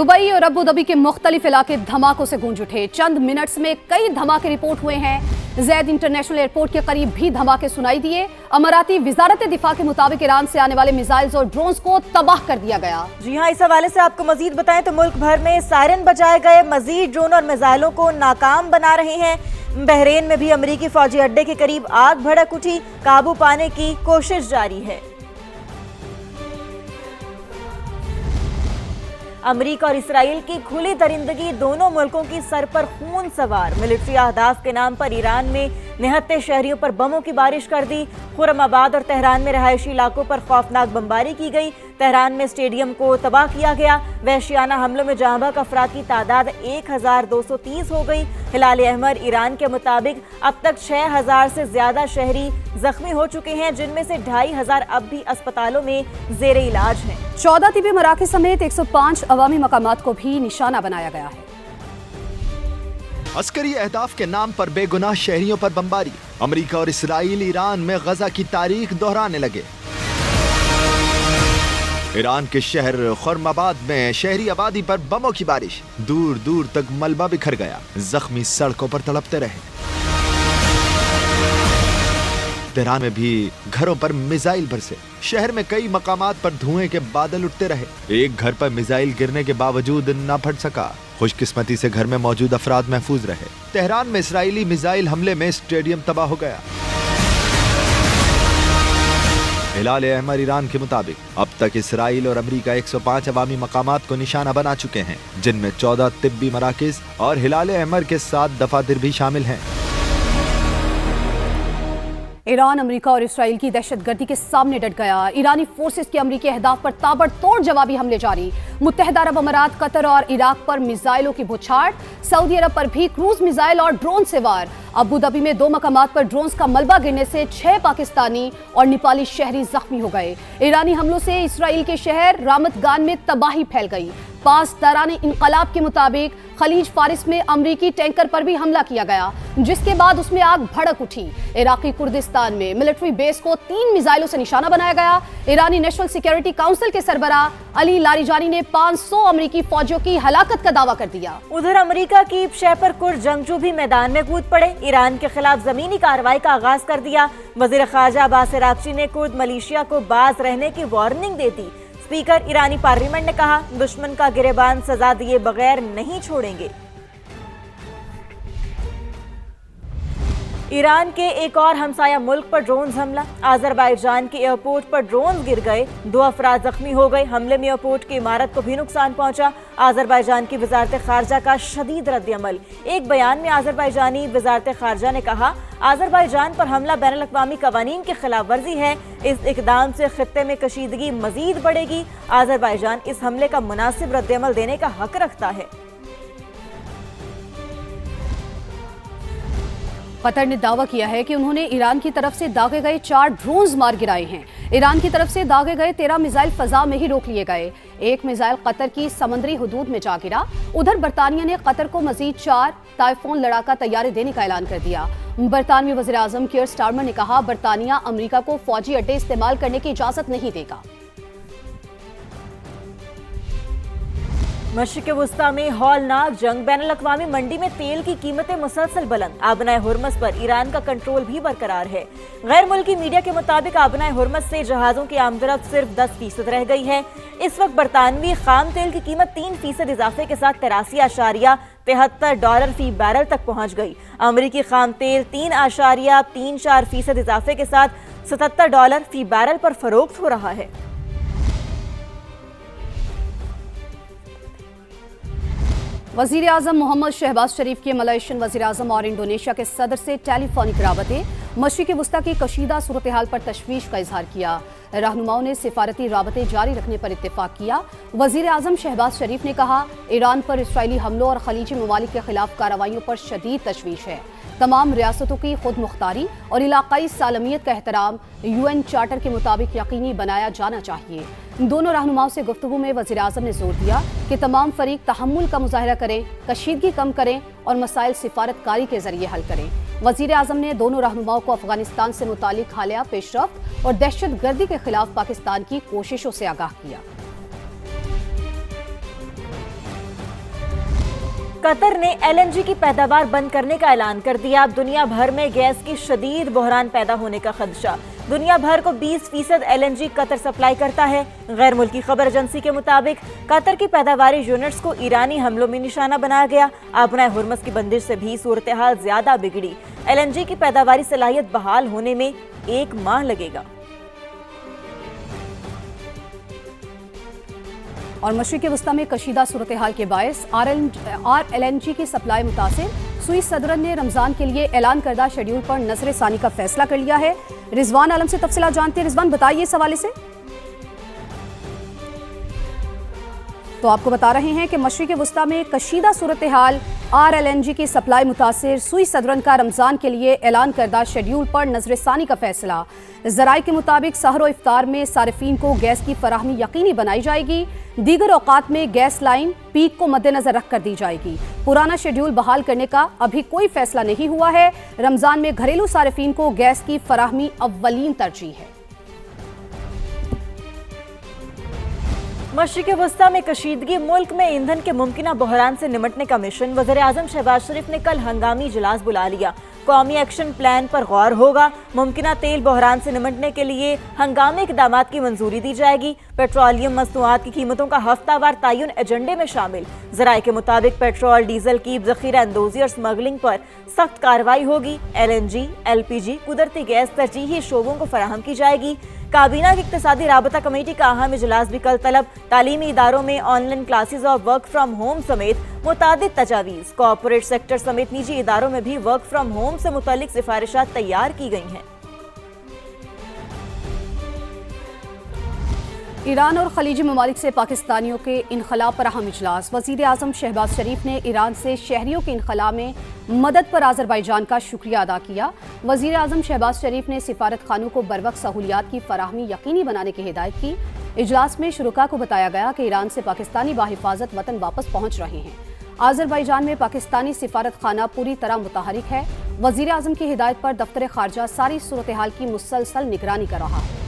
Dubai और Abu Dhabi के मुख्तलिफ इलाके धमाकों से गूंज उठे। चंद मिनट्स में कई धमाके रिपोर्ट हुए हैं। ज़ैद इंटरनेशनल एयरपोर्ट के करीब भी धमाके सुनाई दिए। अमाराती वजारत दिफा के मुताबिक ईरान से आने वाले मिसाइल्स और ड्रोन्स को तबाह कर दिया गया। जी हाँ, इस हवाले से आपको मजीद बताएं तो मुल्क भर में सायरन बजाए गए, मजीद ड्रोन और मिसाइलों को नाकाम बना रहे हैं। बहरीन में भी अमरीकी फौजी अड्डे के करीब आग भड़क उठी, काबू पाने की कोशिश जारी है। अमरीका और इसराइल की खुली दरिंदगी दोनों मुल्कों की सर पर खून सवार। मिलिट्री अहदाफ के नाम पर ईरान में निहत्ते शहरियों पर बमों की बारिश कर दी। खुर्रमाबाद और तेहरान में रहायशी इलाकों पर खौफनाक बमबारी की गई। तेहरान में स्टेडियम को तबाह किया गया। वहशियाना हमलों में जहाँ बहक अफराद की तादाद 1230 हो गई। हिलाल अहमर ईरान के मुताबिक अब तक 6000 से ज्यादा शहरी जख्मी हो चुके हैं, जिनमें से 2500 अब भी अस्पतालों में जेरे इलाज हैं। 14 तिबी मराकज़ समेत 105 अवामी मकामात को भी निशाना बनाया गया है। अस्करी अहदाफ के नाम पर बेगुनाह शहरियों पर बमबारी। अमरीका और इसराइल ईरान में गजा की तारीख दोहराने लगे। ईरान के शहर खुर्रमाबाद में शहरी आबादी पर बमों की बारिश। दूर दूर तक मलबा बिखर गया। जख्मी सड़कों पर तड़पते रहे। तेहरान में भी घरों पर मिसाइल बरसे। शहर में कई मकामात पर धुएं के बादल उठते रहे। एक घर पर मिसाइल गिरने के बावजूद न फट सका। खुशकिस्मती से घर में मौजूद अफराद महफूज रहे। तेहरान में इसराइली मिसाइल हमले में स्टेडियम तबाह हो गया। हिलाल अहमर ईरान के मुताबिक अब तक इसराइल और अमरीका 105 अवामी मकामात को निशाना बना चुके हैं, जिनमें 14 तिब्बी मराकिज और हिलाल अहमर के 7 दफातर भी शामिल हैं। ईरान अमेरिका और इसराइल की दहशतगर्दी के सामने डट गया। ईरानी फोर्सेस के अमरीकी अहदाफ पर ताबड़तोड़ जवाबी हमले जारी। मुत्तहिदा अरब अमारात, कतर और इराक पर मिसाइलों की बौछार। सऊदी अरब पर भी क्रूज मिसाइल और ड्रोन से वार। अबू धाबी में 2 मकामात पर ड्रोन्स का मलबा गिरने से 6 पाकिस्तानी और नेपाली शहरी जख्मी हो गए। ईरानी हमलों से इसराइल के शहर रामतगान में तबाही फैल गई। पासदारान इनकलाब के मुताबिक खलीज फारिस में अमरीकी टैंकर पर भी हमला किया गया, जिसके बाद उसमें आग भड़क उठी। इराकी कुर्दिस्तान में मिलिट्री बेस को 3 मिसाइलों से निशाना बनाया गया। ईरानी नेशनल सिक्योरिटी काउंसिल के सरबराह अली लारिजानी ने 500 अमरीकी फौजियों की हलाकत का दावा कर दिया। उधर अमरीका की शहर कुर्द जंगजू भी मैदान में कूद पड़े। ईरान के खिलाफ जमीनी कार्रवाई का आगाज कर दिया। वजीर खारजा अब्बास अरागची ने कुर्द मलेशिया को बाज रहने की वार्निंग दे दी। स्पीकर ईरानी पार्लियामेंट ने कहा, दुश्मन का गिरेबान सजा दिए बगैर नहीं छोड़ेंगे। ईरान के एक और हमसाया मुल्क पर ड्रोन हमला। आज़रबाईजान के एयरपोर्ट पर ड्रोन गिर गए। 2 अफराद जख्मी हो गए। हमले में एयरपोर्ट की इमारत को भी नुकसान पहुंचा। आज़रबाईजान की वजारत खारजा का शदीद रद्द-ए-अमल। एक बयान में आज़रबाईजानी वजारत खारजा ने कहा, आज़रबाईजान पर हमला बैनुल अक़वामी कवानीन की खिलाफ वर्जी है। इस इक़दाम से खित्ते में कशीदगी मजीद बढ़ेगी। आज़रबाईजान इस हमले का मुनासिब रद्द-ए-अमल देने का हक रखता है। कतर ने दावा किया है कि उन्होंने ईरान की तरफ से दागे गए 4 ड्रोन्स मार गिराए हैं। ईरान की तरफ से दागे गए 13 मिसाइल फजा में ही रोक लिए गए। एक मिसाइल कतर की समंदरी हुदूद में जा गिरा। उधर बरतानिया ने कतर को मजीद 4 टाइफोन लड़ाका तैयारे देने का ऐलान कर दिया। बरतानवी वज़ीर आज़म कीयर स्टारमर ने कहा, बरतानिया अमरीका को फौजी अड्डे इस्तेमाल करने की इजाजत नहीं देगा। मशरिक़ वुस्ता में हौलनाक जंग। बैनुल अक़वामी मंडी में तेल की कीमतें मुसलसल बुलंद। आबनाए हुर्मस पर ईरान का कंट्रोल भी बरकरार है। गैर मुल्की मीडिया के मुताबिक आबनाए हुर्मस से जहाज़ों की आमदरफ्त सिर्फ 10% रह गई है। इस वक्त बरतानवी खाम तेल की कीमत 3% इजाफे के साथ $83.73 फी बैरल तक पहुँच गई। अमरीकी खाम तेल 3.34% इजाफे के साथ $77 फी बैरल पर फरोख्त हो रहा है। वज़ीर आज़म मोहम्मद शहबाज शरीफ के मलेशियन वज़ीर आज़म और इंडोनेशिया के सदर से टेलीफोनिक राबते। मशरिक़ वुस्ता की कशीदा सूरत हाल पर तशवीश का इजहार किया। रहनुमाओं ने सिफारती राबते जारी रखने पर इत्तेफाक किया। वज़ीर आज़म शहबाज शरीफ ने कहा, ईरान पर इसराइली हमलों और खलीजी ममालिक के खिलाफ कार्रवाइयों पर शदीद तशवीश है। तमाम रियासतों की खुद मुख्तारी और इलाकाई सालमियत का एहतराम UN चार्टर के मुताबिक यकीनी बनाया जाना चाहिए। दोनों रहनुमाओं से गुफ्तगू में वज़ीर आज़म ने जोर दिया कि तमाम फरीक तहम्मुल का मुजाहरा करें, कशीदगी कम करें और मसाइल सिफारतकारी के जरिए हल करें। वज़ीर आज़म ने दोनों रहनुमाओं को अफगानिस्तान से मुतालिक हालिया पेशरफ्त और दहशत गर्दी के खिलाफ पाकिस्तान की कोशिशों से आगाह किया। قطر نے LNG کی پیداوار بند کرنے کا اعلان کر دیا. اب دنیا بھر میں گیس کی شدید بحران پیدا ہونے کا خدشہ. دنیا بھر کو 20% LNG قطر سپلائی کرتا ہے. غیر ملکی خبر ایجنسی کے مطابق قطر کی پیداواری یونٹس کو ایرانی حملوں میں نشانہ بنایا گیا. آبنائے ہرمز کی بندش سے بھی صورتحال زیادہ بگڑی. LNG کی پیداواری صلاحیت بحال ہونے میں 1 ماہ لگے گا. اور مشرق وسطی میں کشیدہ صورتحال کے باعث RLNG کی سپلائی متاثر. سوئس صدر نے رمضان کے لیے اعلان کردہ شیڈول پر نظر ثانی کا فیصلہ کر لیا ہے. رضوان عالم سے تفصیلات جانتے ہیں. رضوان بتائیے اس حوالے سے. تو آپ کو بتا رہے ہیں کہ مشرق وسطی میں کشیدہ صورتحال، RLNG کی سپلائی متاثر. سوئس صدرن کا رمضان کے لیے اعلان کردہ شیڈول پر نظر ثانی کا فیصلہ. ذرائع کے مطابق سحر و افطار میں صارفین کو گیس کی فراہمی یقینی بنائی جائے گی. دیگر اوقات میں گیس لائن پیک کو مد نظر رکھ کر دی جائے گی. پرانا شیڈول بحال کرنے کا ابھی کوئی فیصلہ نہیں ہوا ہے. رمضان میں گھریلو صارفین کو گیس کی فراہمی اولین ترجیح ہے. مشرق وسطی میں کشیدگی، ملک میں ایندھن کے ممکنہ بحران سے نمٹنے کا مشن. وزیر اعظم شہباز شریف نے کل ہنگامی اجلاس بلا لیا. قومی ایکشن پلان پر غور ہوگا. ممکنہ تیل بحران سے نمٹنے کے لیے ہنگامی اقدامات کی منظوری دی جائے گی. پیٹرولیم مصنوعات کی قیمتوں کا ہفتہ وار تعین ایجنڈے میں شامل. ذرائع کے مطابق پیٹرول ڈیزل کی ذخیرہ اندوزی اور سمگلنگ پر سخت کارروائی ہوگی. LNG، LPG، قدرتی گیس ترجیحی شعبوں کو فراہم کی جائے گی. کابینہ کی اقتصادی رابطہ کمیٹی کا اہم اجلاس بھی کل طلب. تعلیمی اداروں میں آن لائن کلاسز اور ورک فرام ہوم سمیت متعدد تجاویز. کارپوریٹ سیکٹر سمیت نجی اداروں میں بھی ورک فرام ہوم سے متعلق سفارشات تیار کی گئی ہیں. ایران اور خلیجی ممالک سے پاکستانیوں کے انخلاء پر اہم اجلاس. وزیر اعظم شہباز شریف نے ایران سے شہریوں کے انخلاء میں مدد پر آذربائیجان کا شکریہ ادا کیا. وزیر اعظم شہباز شریف نے سفارت خانوں کو بروقت سہولیات کی فراہمی یقینی بنانے کی ہدایت کی. اجلاس میں شرکاء کو بتایا گیا کہ ایران سے پاکستانی بحفاظت وطن واپس پہنچ رہے ہیں. آذربائیجان میں پاکستانی سفارت خانہ پوری طرح متحرک ہے. وزیر اعظم کی ہدایت پر دفتر خارجہ ساری صورتحال کی مسلسل نگرانی کر رہا ہے.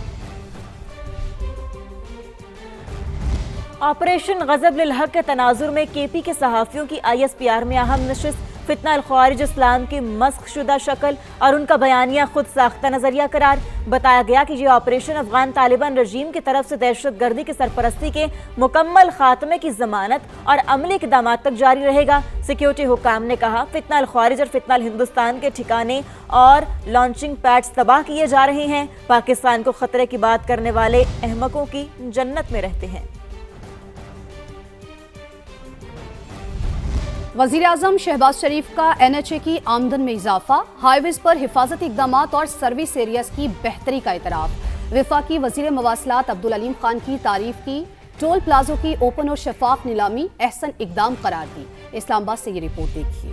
آپریشن غضب للحق کے تناظر میں KP کے صحافیوں کی ISPR میں اہم نشست. فتنہ الخوارج اسلام کی مسخ شدہ شکل اور ان کا بیانیہ خود ساختہ نظریہ قرار. بتایا گیا کہ یہ آپریشن افغان طالبان رژیم کی طرف سے دہشت گردی کی سرپرستی کے مکمل خاتمے کی ضمانت اور عملی اقدامات تک جاری رہے گا. سیکیورٹی حکام نے کہا فتنہ الخوارج اور فتنہ الہندوستان کے ٹھکانے اور لانچنگ پیڈز تباہ کیے جا رہے ہیں. پاکستان کو خطرے کی بات کرنے والے احمقوں کی جنت میں رہتے ہیں. وزیر اعظم شہباز شریف کا NHA کی آمدن میں اضافہ. ہائی ویز پر حفاظتی اقدامات اور سروس ایریاز کی بہتری کا اعتراف. وفاقی وزیر مواصلات عبدالعلیم خان کی تعریف کی. ٹول پلازوں کی اوپن اور شفاف نیلامی احسن اقدام قرار دی. اسلام آباد سے یہ رپورٹ دیکھیے.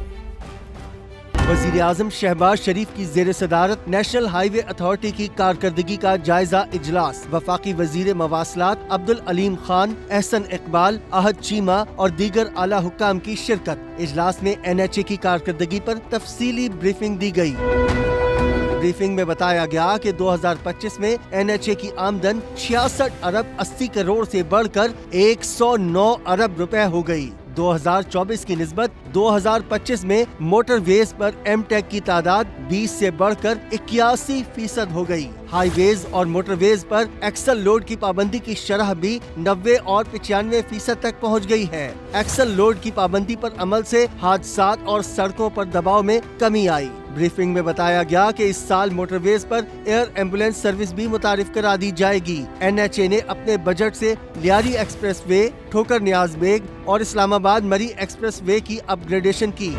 وزیر اعظم شہباز شریف کی زیر صدارت نیشنل ہائی وے اتھارٹی کی کارکردگی کا جائزہ اجلاس. وفاقی وزیر مواصلات عبدالعلیم خان، احسن اقبال، احد چیمہ اور دیگر اعلیٰ حکام کی شرکت. اجلاس میں NHA کی کارکردگی پر تفصیلی بریفنگ دی گئی. بریفنگ میں بتایا گیا کہ 2025 میں NHA کی آمدن 66 ارب 80 کروڑ سے بڑھ کر 109 ارب روپے ہو گئی. 2024 کی نسبت 2025 میں موٹر ویز پر ایم ٹیک کی تعداد 20 سے بڑھ کر 81% ہو گئی. ہائی ویز اور موٹر ویز پر ایکسل لوڈ کی پابندی کی شرح بھی 90 اور 95% تک پہنچ گئی ہے. ایکسل لوڈ کی پابندی پر عمل سے حادثات اور سڑکوں پر دباؤ میں کمی آئی. بریفنگ میں بتایا گیا کہ اس سال موٹر ویز پر ایئر ایمبولینس سروس بھی متعارف کرا دی جائے گی. NHA نے اپنے بجٹ سے لیاری ایکسپریس وے، ٹھوکر نیاز بیگ اور اسلام آباد مری ایکسپریس وے کی اپ گریڈیشن کی.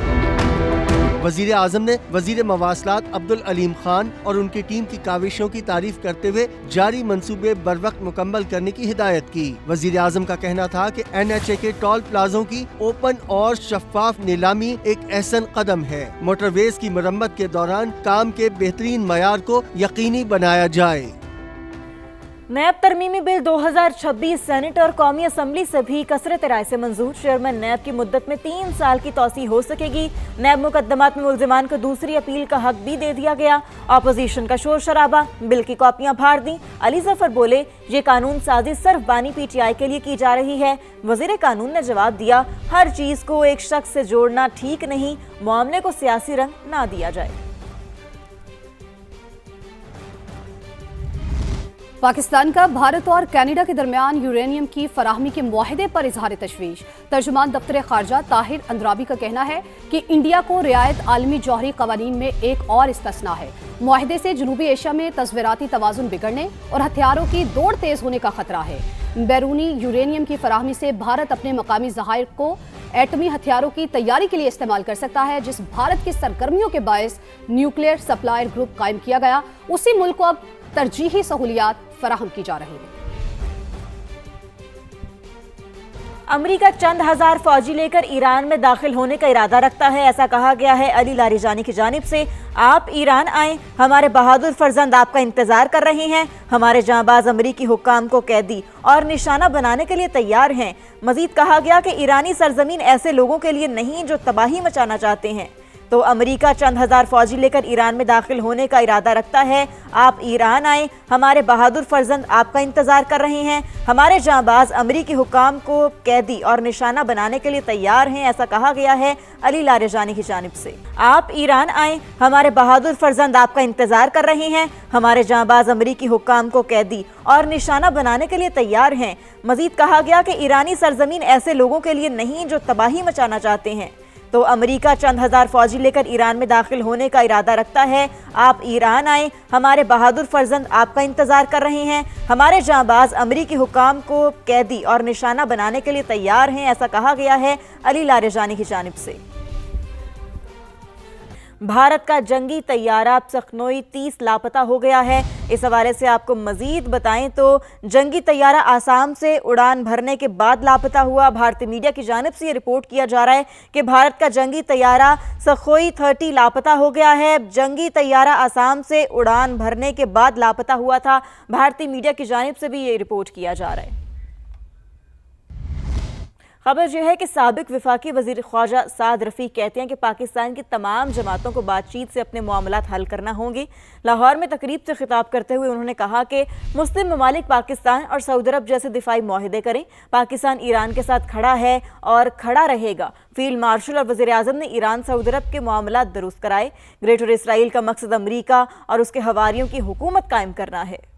وزیر اعظم نے وزیر مواصلات عبدالعلیم خان اور ان کی ٹیم کی کاوشوں کی تعریف کرتے ہوئے جاری منصوبے بروقت مکمل کرنے کی ہدایت کی. وزیر اعظم کا کہنا تھا کہ NHA کے ٹول پلازوں کی اوپن اور شفاف نیلامی ایک احسن قدم ہے. موٹر ویز کی مرمت کے دوران کام کے بہترین معیار کو یقینی بنایا جائے. नैब तरमीमी बिल 2026 सेनेट और कौमी असम्बली से भी कसरत राय से मंजूर। चेयरमैन नैब की मुद्दत में 3 साल की तौसी हो सकेगी। नैब मुकदमात में मुल्जिमान को दूसरी अपील का हक भी दे दिया गया। अपोजिशन का शोर शराबा, बिल की कॉपियां फाड़ दी। अली जफर बोले, ये कानून साजी सिर्फ बानी PTI के लिए की जा रही है। वजीर कानून ने जवाब दिया, हर चीज को एक शख्स से जोड़ना ठीक नहीं, मामले को सियासी रंग ना दिया जाए। पाकिस्तान का भारत और कनाडा के दरमियान यूरेनियम की फराहमी के मुआहदे पर इजहार तशवीश। तर्जुमान दफ्तर खारजा ताहिर अंद्राबी का कहना है कि इंडिया को रियायत आलमी जौहरी कवानीन में एक और इस्तिस्ना है। मुआहदे से जनूबी एशिया में तस्वीराती तवाजुन बिगड़ने और हथियारों की दौड़ तेज होने का खतरा है। बैरूनी यूरेनियम की फराहमी से भारत अपने मकामी ज़खायर को एटमी हथियारों की तैयारी के लिए इस्तेमाल कर सकता है। जिस भारत की सरगर्मियों के बायस न्यूक्लियर सप्लायर ग्रुप कायम किया गया, उसी मुल्क को अब तरजीही सहूलियात फराहम की जा रही है। अमेरिका चंद हजार फौजी लेकर ईरान में दाखिल होने का इरादा रखता है, ऐसा कहा गया है अली लारिजानी की जानिब से। आप ईरान आएं, हमारे बहादुर फर्जंद आपका इंतजार कर रहे हैं। हमारे जांबाज अमरीकी हुक्काम को कैदी और निशाना बनाने के लिए तैयार हैं। मजीद कहा गया कि ईरानी सरजमीन ऐसे लोगों के लिए नहीं जो तबाही मचाना चाहते हैं। तो अमेरिका चंद हजार फौजी लेकर ईरान में दाखिल होने का इरादा रखता है। आप ईरान आएं, हमारे बहादुर फर्जंद आपका इंतजार कर रहे हैं। हमारे जांबाज अमरीकी हुक्काम को कैदी और निशाना बनाने के लिए तैयार हैं, ऐसा कहा गया है अली लारिजानी की जानिब से। आप ईरान आएं, हमारे बहादुर फर्जंद आपका इंतजार कर रहे हैं। हमारे जांबाज अमरीकी हुक्काम को कैदी और निशाना बनाने के लिए तैयार हैं। मजीद कहा गया कि ईरानी सरजमीन ऐसे लोगों के लिए नहीं जो तबाही मचाना चाहते हैं। तो अमेरिका चंद हजार फौजी लेकर ईरान में दाखिल होने का इरादा रखता है। आप ईरान आएं, हमारे बहादुर फर्जंद आपका इंतजार कर रहे हैं। हमारे जांबाज अमरीकी हुक्काम को कैदी और निशाना बनाने के लिए तैयार हैं, ऐसा कहा गया है अली लारिजानी की जानिब से। भारत का जंगी तैयारा सखनोई 30 लापता हो गया है। इस हवाले से आपको मजीद बताएं तो जंगी तैयारा आसाम से उड़ान भरने के बाद लापता हुआ। भारतीय मीडिया की जानिब से ये रिपोर्ट किया जा रहा है कि भारत का जंगी तैयारा सखोई 30 लापता हो गया है। जंगी तैयारा आसाम से उड़ान भरने के बाद लापता हुआ था। भारतीय मीडिया की जानिब से भी ये रिपोर्ट किया जा रहा है। खबर यह है कि साबिक वफाकी वजीर ख्वाजा साद रफीक कहते हैं कि पाकिस्तान की तमाम जमातों को बातचीत से अपने मामलात हल करना होंगे। लाहौर में तकरीब से खिताब करते हुए उन्होंने कहा कि मुस्लिम ममालिक पाकिस्तान और सऊदी अरब जैसे दिफाई मुआहदे करें। पाकिस्तान ईरान के साथ खड़ा है और खड़ा रहेगा। फील्ड मार्शल और वज़ीर आज़म ने ईरान सऊदी अरब के मामलात दुरुस्त कराए। ग्रेटर इसराइल का मकसद अमरीका और उसके हवारियों की हुकूमत कायम करना है।